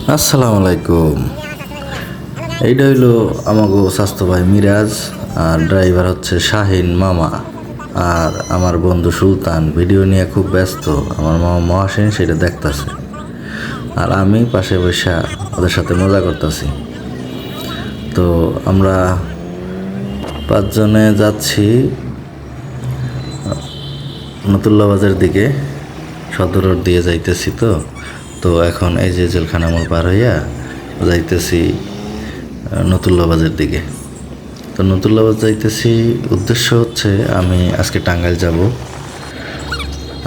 আসসালামু আলাইকুম। এইটা হইলো আমাগো স্বাস্থ্য ভাই মিরাজ, আর ড্রাইভার হচ্ছে শাহিন মামা, আর আমার বন্ধু সুলতান ভিডিও নিয়ে খুব ব্যস্ত। আমার মামা মহাসিন সেটা দেখতাছে, আর আমি পাশে বসে ওদের সাথে মজা করতেছি। তো আমরা 5 জনে যাচ্ছি নতুল্লা বাজার দিকে, সদর রোড দিয়ে যাইতেছি। তো এখন এই যে জেলখানা মোড় পার হইয়া যাইতেছি নতুল্লা বাজার দিকে। তো নতুল্লা বাজার যাইতেছি, উদ্দেশ্য হচ্ছে আমি আজকে টাঙ্গাইল যাব।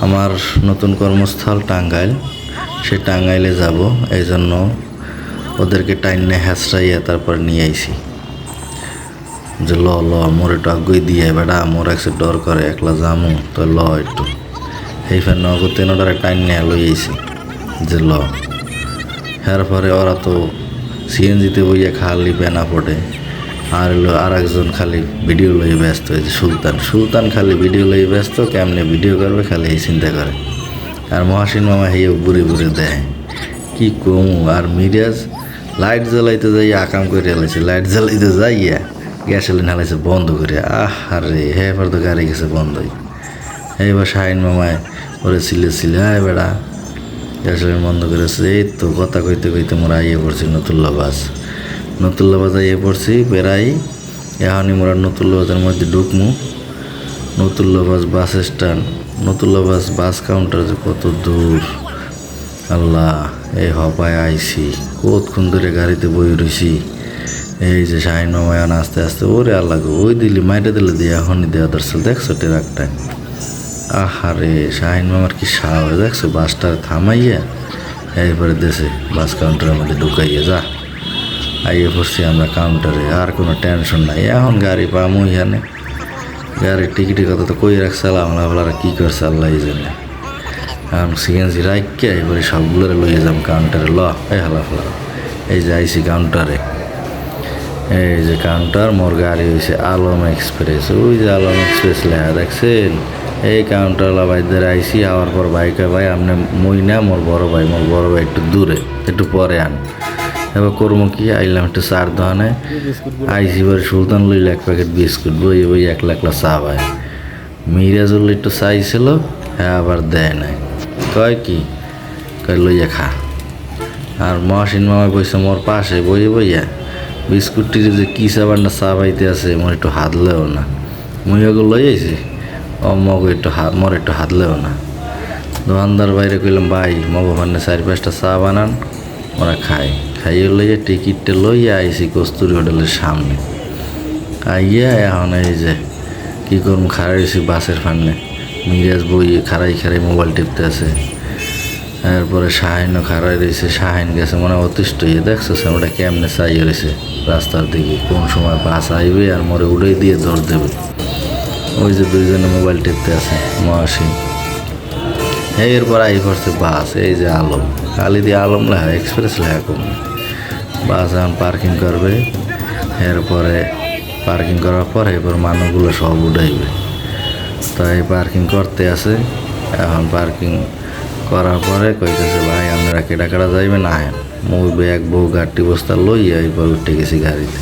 আমার নতুন কর্মস্থল টাঙ্গাইল, সেই টাঙ্গাইলে যাব। এই জন্য ওদেরকে টাইনে হ্যাঁচড়াইয়া তারপর নিয়ে আইছি যে ল মোর একটু আগুই দিয়ে বেড়া, মোর একটু ডর করে একলা যামু, তো ল একটু এই ফের নগদ ওটারে টাইন নিয়ে লই আইছি যে ল। এর পরে ওরা তো সিএনজিতে বইয়া খালি বেনা পড়ে, আর হলো আর একজন খালি ভিডিও লই ব্যস্ত, এই যে সুলতান খালি ভিডিও লই ব্যস্ত, কেমনে ভিডিও করবে খালি এই চিন্তা করে। আর মহাসিন মামা হেয়ে বুড়ি দেয় কি কমু। আর মিরাজ লাইট জ্বালাইতে যাই আকাম করে এলাইছে, লাইট জ্বালাইতে যাইয়া গ্যাস এলে হালাইছে বন্ধ করে। আরে হ্যাঁ, এবার তো গাড়ি গেছে বন্ধই। এইবার শাহিন মামায় ওরে ছিলে হ্যাঁ বেড়া গ্যাস বন্ধ করেছে। এই তো কথা কইতে কইতে মোরা আইয়ে পড়ছি নতুল্লা বাজ আইয়ে পড়ছি বেড়াই। এখনই মোরা নতুল্লা বাজার মধ্যে ঢুকমু। নতুল্লা বাস স্ট্যান্ড, নতুল্লা বাস কাউন্টার যে কত দূর আল্লাহ। এই হপায় আইসি, কতক্ষণ ধরে গাড়িতে বই রইছি। এই যে শাহিন মামায় আস্তে আস্তে ওরে আল্লাহ গো, ওই দিলি মাইটা দিলে দিয়ে এখনই দেওয়া দর্শক দেখছো ট্রাকটায়। আহারে শাহিন মামার কি সাহস দেখছো, বাসটা থামাইয়া এরপরে দেশে বাস কাউন্টারের মধ্যে ঢুকাইয়া যা। আইয়ে পড়ছি আমরা কাউন্টারে, আর কোনো টেনশন নাই। এখন গাড়ি পামু এখানে, গাড়ির টিকিটের কথা তো কই রাখছে আল্লাহ কি করছে আল্লাহ জানে। এখন সিএনজি রাখকে এবারে সবগুলোরে লইয়ে যাম কাউন্টারে। এই হালা এই যে আইসি কাউন্টারে। এই যে কাউন্টার, মোর গাড়ি হয়েছে আলম এক্সপ্রেস। ওই যে আলম এক্সপ্রেস লেখা দেখছেন, এই কাউন্টারওয়ালা ভাইদের আইসি। আওয়ার পর ভাইকে ভাই আপনি মই না, মোর বড় ভাই একটু দূরে, একটু পরে আন। এবার করবো কি, আইলাম একটু চার দোকানে। আইসি বারে সুলতান লইলে 1 প্যাকেট বিস্কুট, বই একলা চা ভাই। মিরাজুল একটু চাইছিল, হ্যাঁ আবার দেয় নাই। কয় কি কয় লইয়া খা। আর মহাসিন মামা বইছে মোর পাশে বইয়া বিস্কুটটি যে কী চাবার না চা পাইতে আছে, মোর একটু হাতলেও না। মুই ওগুলো লই আইছি, মগো মোর একটু হাতলেও না। দোকানদার বাইরে কইলাম ভাই মগো ভান্নে 4-5টা চা বানান, ওরা খাইয়ে লইয়া টিকিটটা লইয়া আইসি কস্তুরি হোটেলের সামনে। আইয়া এখন এই যে কী করুন, খারাইছি বাসের ফান্নে। মিরাজ বই খারাই মোবাইল টিপতে আছে। এরপরে শাহিনও খারাই রয়েছে, শাহিন গেছে মনে অতিষ্ঠ হয়ে। দেখছো ওটা কেমনে চাইয়ে রয়েছে রাস্তার দিকে, কোন সময় বাস আইবে আর মরে উড়াই দিয়ে দৌড় দেবে। ওই যে 2জনে মোবাইল টিপতে আছে মহাসিন। এরপর আই পড়ছে বাস, এই যে আলম, খালি দিয়ে আলম লেখা, এক্সপ্রেস লেখা কম। বাস এখন পার্কিং করবে, এরপরে পার্কিং করার পর এরপর মানুষগুলো সব উঠাইবে। তাই পার্কিং করতে আছে। এখন পার্কিং করার পরে কইতেছে ভাই আপনারা কেটা যাইবে না, মুই ব্যাগ বউ গাড়ি বস্তা লইয়া এরপর উঠে গেছি গাড়িতে।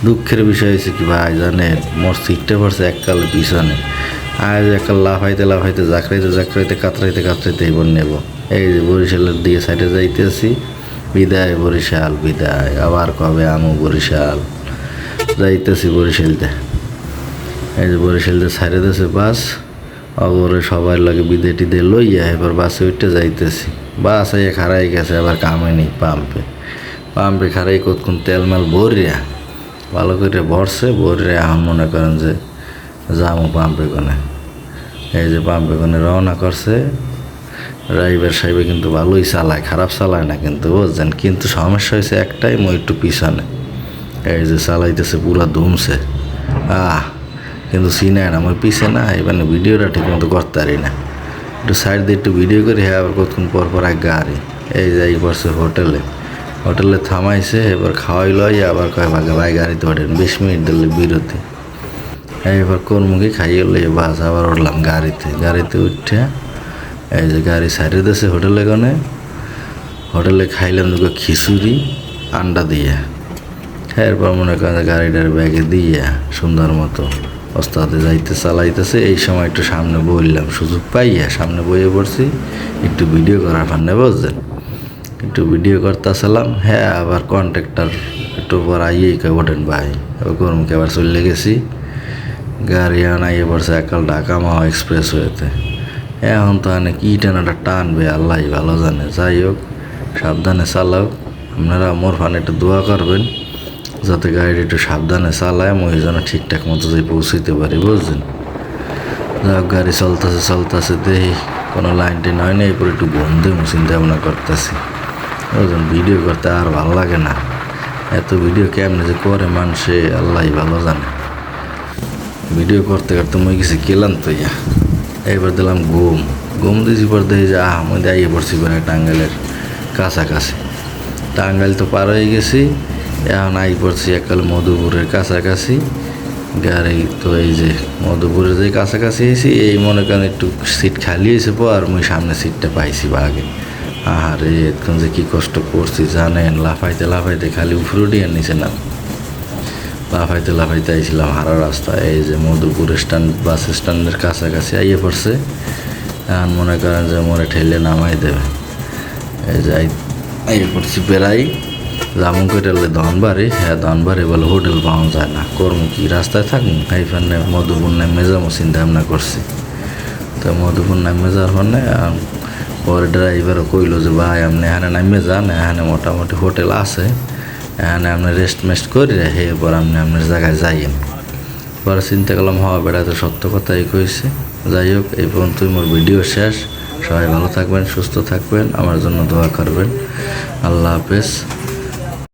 দুঃখের বিষয় হয়েছে কি ভাই জানেন, মোর সিটটা পড়ছে এককালে পিছনে। আজ এককাল লাফাইতে জাকড়াইতে কাতরাইতে এবার নেব। এই যে বরিশালের দিকে সাইডে যাইতেছি। বিদায় বরিশাল বিদায়, আবার কবে আমু বরিশাল। যাইতেছি বরিশালতে। এই যে বরিশালতে ছাইড়ে দিয়েছে বাস, অগরে সবাই লাগে বিদে টিদে লইয়া এবার বাসে উঠতে যাইতেছি। বাস আইয়া খারাই গেছে, আবার কামে নেই পাম্পে খারাই কতক্ষণ তেলমাল ভরিয়া ভালো করে ভরছে। এখন মনে করেন যে যামো পাম্পে কোনে। এই যে পাম্পে কোনে রওনা করছে। ড্রাইভার সাহেবে কিন্তু ভালোই চালায়, খারাপ চালায় না কিন্তু বুঝছেন। কিন্তু সমস্যা হয়েছে একটাই, মই একটু পিছনে। এই যে চালাইতেছে পুরা ধুমছে, কিন্তু চিনায় না, মই পিছে না। এবার ভিডিওটা ঠিক মতো করতে পারি না। একটু সাইড দিয়ে একটু ভিডিও করি, হ্যাঁ আবার কতক্ষণ পর এক গাড়ি। এই যাই পড়ছে হোটেলে থামাইছে। এবার খাওয়াই লই, আবার কয় ভাই গাড়িতে ওঠেন, 20 মিনিট দিলে বিরতি। এবার কর্মুখী খাইয়ে লইয়ে বাস আবার উঠলাম গাড়িতে উঠে। এই যে গাড়ি সাইডে দিয়েছে হোটেলে খাইলাম দুটো খিচুড়ি আন্ডা দিয়ে। এরপর মনে করেন গাড়িটার ব্যাগে দিয়ে সুন্দর মতো ওস্তাদে যাইতে চালাইতেছে। এই সময় একটু সামনে বললাম, সুযোগ পাইয়া সামনে বইয়ে পড়ছি, একটু ভিডিও করার ফান্নে বুঝছেন, একটু ভিডিও করতেছিলাম। হ্যাঁ, আবার কন্ট্রাক্টর একটু পর আইয়েই ওঠেন ভাই, গরমকে আবার চলে গেছি। গাড়ি আনাইয়ে পড়ছে একাল ঢাকা মাওয়া এক্সপ্রেস হয়েতে। এখন তো এনে কি টানাটা টানবে আল্লাহ ভালো জানে। যাই হোক, সাবধানে চালাও। আপনারা মোর ফানে একটু দোয়া করবেন যাতে গাড়িটা একটু সাবধানে চালায়, ওই জন্য ঠিকঠাক মতো যাই পৌঁছাইতে পারি, বুঝছেন। যাই হোক, গাড়ি চলতেছে দেখি কোনো লাইন টেন হয় না। এরপর একটু বন্ধে চিন্তা ভাবনা করতেছি, বুঝলেন। ভিডিও করতে আর ভালো লাগে না, এত ভিডিও কেমনে যে করে মানুষে আল্লাহ ভালো জানে। ভিডিও করতে করতে মই কিছু কেলাম তো ইয়া। এইবার দিলাম ঘুম দিয়েছি, পর দেখি যে আমি আইয়ে পড়ছি পরে টাঙ্গাইলের কাছাকাছি। টাঙ্গাইল তো পার হয়ে গেছি, এখন আই পড়ছি একাল মধুপুরের কাছাকাছি। গাড়ি তো এই যে মধুপুরের যে কাছাকাছি এসেছি, এই মনে করেন একটু সিট খালি হয়েছে পর মুই সামনে সিটটা পাইছি বাগে। আরে এখন যে কী কষ্ট করছি জানেন, লাফাইতে খালি উপরে দিয়ে নিচে নাম লাফাইতে আইছিলাম হারা রাস্তা। এই যে মধুপুর বাস স্ট্যান্ডের কাছাকাছি আইয়ে পড়ছে। এখন মনে করেন যে মোরে ঠেলে নামাই দেবে। এই যে আইয়ে পড়ছি বেড়াই জামুন কইটালে ধনবাড়ি। হ্যাঁ, ধনবাড়ি বলে হোটেল পাওয়া যায় না, কর্ম কি রাস্তায় থাকুন। এইখানে মধুপুর নামে যাবো চিন্তা ভাবনা করছি। তো মধুপুর নামে যাওয়ার ফলে পরে ড্রাইভারও কইলো যে ভাই আপনি এখানে নামে যান, এখানে মোটামুটি হোটেল আছে, এখানে আপনি রেস্ট করে হে এরপর আপনি আপনার জায়গায় যাইয়েন। পরে চিন্তা করলাম হওয়া বেড়া তো সত্য কথাই কইছে। যাই হোক, এই পর্যন্তই মোর ভিডিও শেষ। সবাই ভালো থাকবেন, সুস্থ থাকবেন, আমার জন্য দোয়া করবেন। আল্লাহ হাফেজ।